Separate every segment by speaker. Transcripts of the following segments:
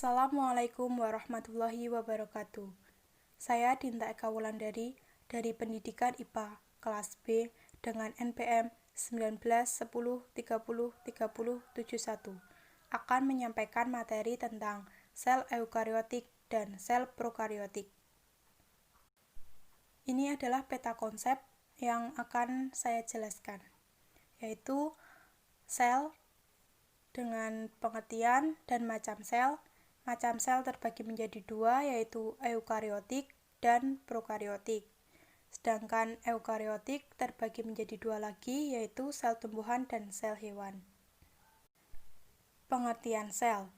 Speaker 1: Assalamualaikum warahmatullahi wabarakatuh. Saya Dinta Eka Wulandari dari Pendidikan IPA kelas B dengan NPM 1910303071 akan menyampaikan materi tentang sel eukariotik dan sel prokariotik. Ini adalah peta konsep yang akan saya jelaskan, yaitu sel dengan pengertian dan macam sel. Macam sel terbagi menjadi dua, yaitu eukariotik dan prokariotik. Sedangkan eukariotik terbagi menjadi dua lagi, yaitu sel tumbuhan dan sel hewan. Pengertian sel.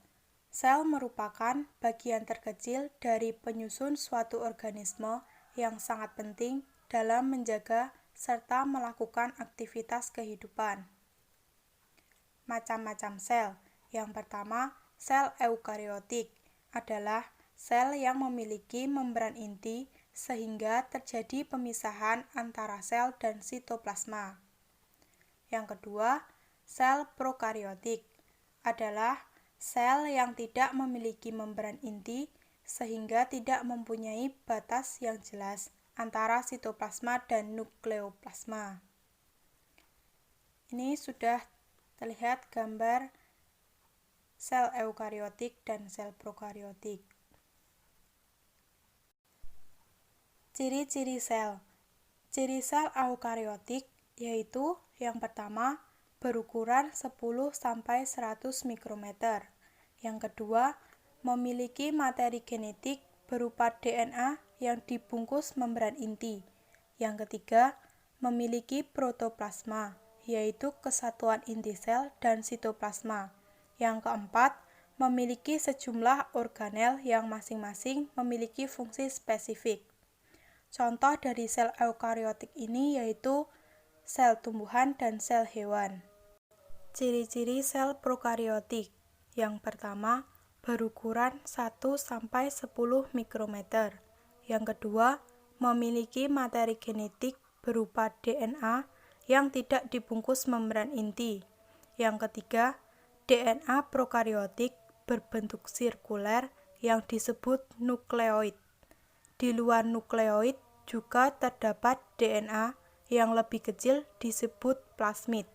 Speaker 1: Sel merupakan bagian terkecil dari penyusun suatu organisme yang sangat penting dalam menjaga serta melakukan aktivitas kehidupan. Macam-macam sel. Yang pertama, sel eukariotik adalah sel yang memiliki membran inti sehingga terjadi pemisahan antara sel dan sitoplasma. Yang kedua, sel prokariotik adalah sel yang tidak memiliki membran inti sehingga tidak mempunyai batas yang jelas antara sitoplasma dan nukleoplasma. Ini sudah terlihat gambar sel eukariotik dan sel prokariotik. Ciri-ciri sel. Ciri sel eukariotik yaitu yang pertama, berukuran 10-100 mikrometer. Yang kedua, memiliki materi genetik berupa DNA yang dibungkus membran inti. Yang ketiga, memiliki protoplasma, yaitu kesatuan inti sel dan sitoplasma. Yang keempat, memiliki sejumlah organel yang masing-masing memiliki fungsi spesifik. Contoh dari sel eukariotik ini yaitu sel tumbuhan dan sel hewan. Ciri-ciri sel prokariotik. Yang pertama, berukuran 1-10 mikrometer. Yang kedua, memiliki materi genetik berupa DNA yang tidak dibungkus membran inti. Yang ketiga, DNA prokariotik berbentuk sirkuler yang disebut nukleoid. Di luar nukleoid juga terdapat DNA yang lebih kecil disebut plasmid.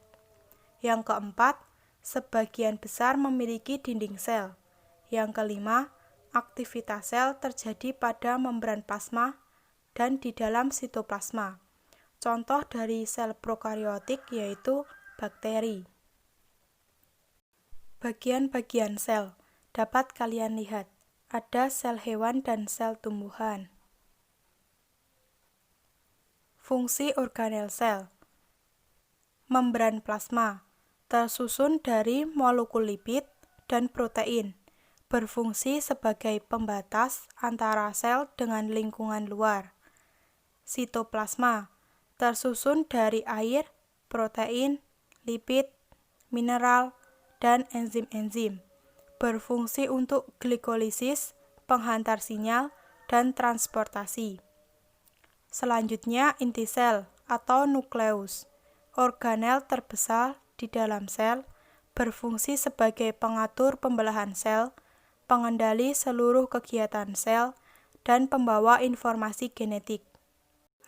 Speaker 1: Yang keempat, sebagian besar memiliki dinding sel. Yang kelima, aktivitas sel terjadi pada membran plasma dan di dalam sitoplasma. Contoh dari sel prokariotik yaitu bakteri. Bagian-bagian sel dapat kalian lihat. Ada sel hewan dan sel tumbuhan. Fungsi organel sel. Membran plasma tersusun dari molekul lipid dan protein, berfungsi sebagai pembatas antara sel dengan lingkungan luar. Sitoplasma tersusun dari air, protein, lipid, mineral, dan enzim-enzim, berfungsi untuk glikolisis, penghantar sinyal, dan transportasi. Selanjutnya, inti sel atau nukleus, organel terbesar di dalam sel, berfungsi sebagai pengatur pembelahan sel, pengendali seluruh kegiatan sel, dan pembawa informasi genetik.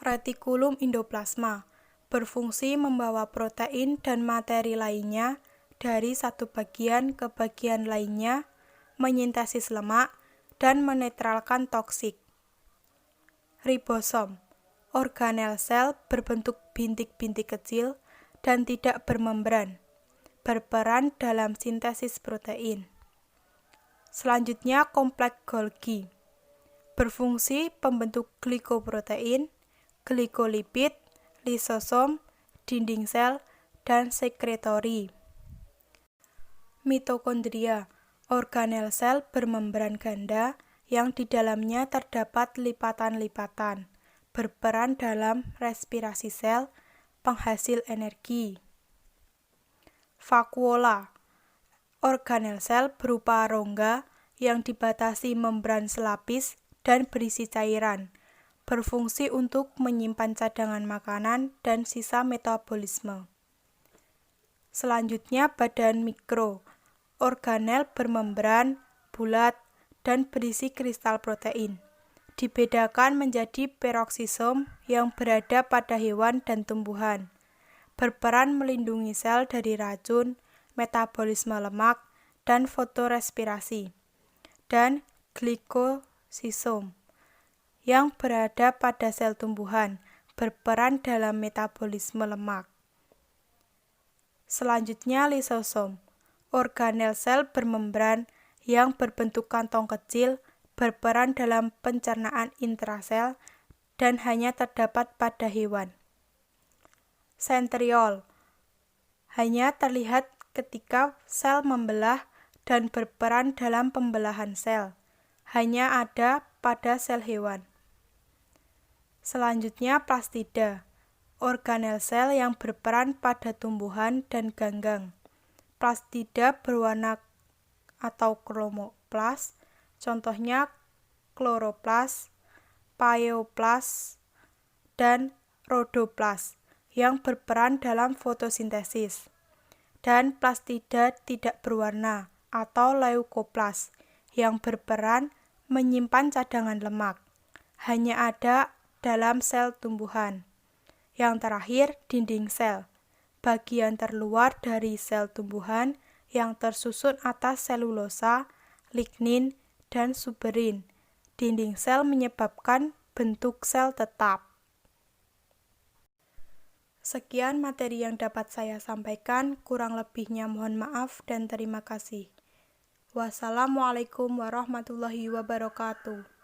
Speaker 1: Retikulum endoplasma berfungsi membawa protein dan materi lainnya dari satu bagian ke bagian lainnya, menyintesis lemak, dan menetralkan toksik. Ribosom, organel sel berbentuk bintik-bintik kecil dan tidak bermembran, berperan dalam sintesis protein. Selanjutnya, kompleks Golgi, berfungsi pembentuk glikoprotein, glikolipid, lisosom, dinding sel, dan sekretori. Mitokondria, organel sel bermembran ganda yang di dalamnya terdapat lipatan-lipatan, berperan dalam respirasi sel, penghasil energi. Vakuola, organel sel berupa rongga yang dibatasi membran selapis dan berisi cairan, berfungsi untuk menyimpan cadangan makanan dan sisa metabolisme. Selanjutnya, badan mikro, organel bermembran, bulat, dan berisi kristal protein. Dibedakan menjadi peroksisom yang berada pada hewan dan tumbuhan, berperan melindungi sel dari racun, metabolisme lemak, dan fotorespirasi, dan glikosisom yang berada pada sel tumbuhan, berperan dalam metabolisme lemak. Selanjutnya lisosom, organel sel bermembran yang berbentuk kantong kecil, berperan dalam pencernaan intrasel dan hanya terdapat pada hewan. Sentriol, hanya terlihat ketika sel membelah dan berperan dalam pembelahan sel, hanya ada pada sel hewan. Selanjutnya plastida, organel sel yang berperan pada tumbuhan dan ganggang. Plastida berwarna atau kromoplas, contohnya kloroplas, paeoplas, dan rhodoplas yang berperan dalam fotosintesis. Dan plastida tidak berwarna atau leukoplas yang berperan menyimpan cadangan lemak, hanya ada dalam sel tumbuhan. Yang terakhir, dinding sel, bagian terluar dari sel tumbuhan yang tersusun atas selulosa, lignin, dan suberin. Dinding sel menyebabkan bentuk sel tetap. Sekian materi yang dapat saya sampaikan, kurang lebihnya mohon maaf dan terima kasih. Wassalamualaikum warahmatullahi wabarakatuh.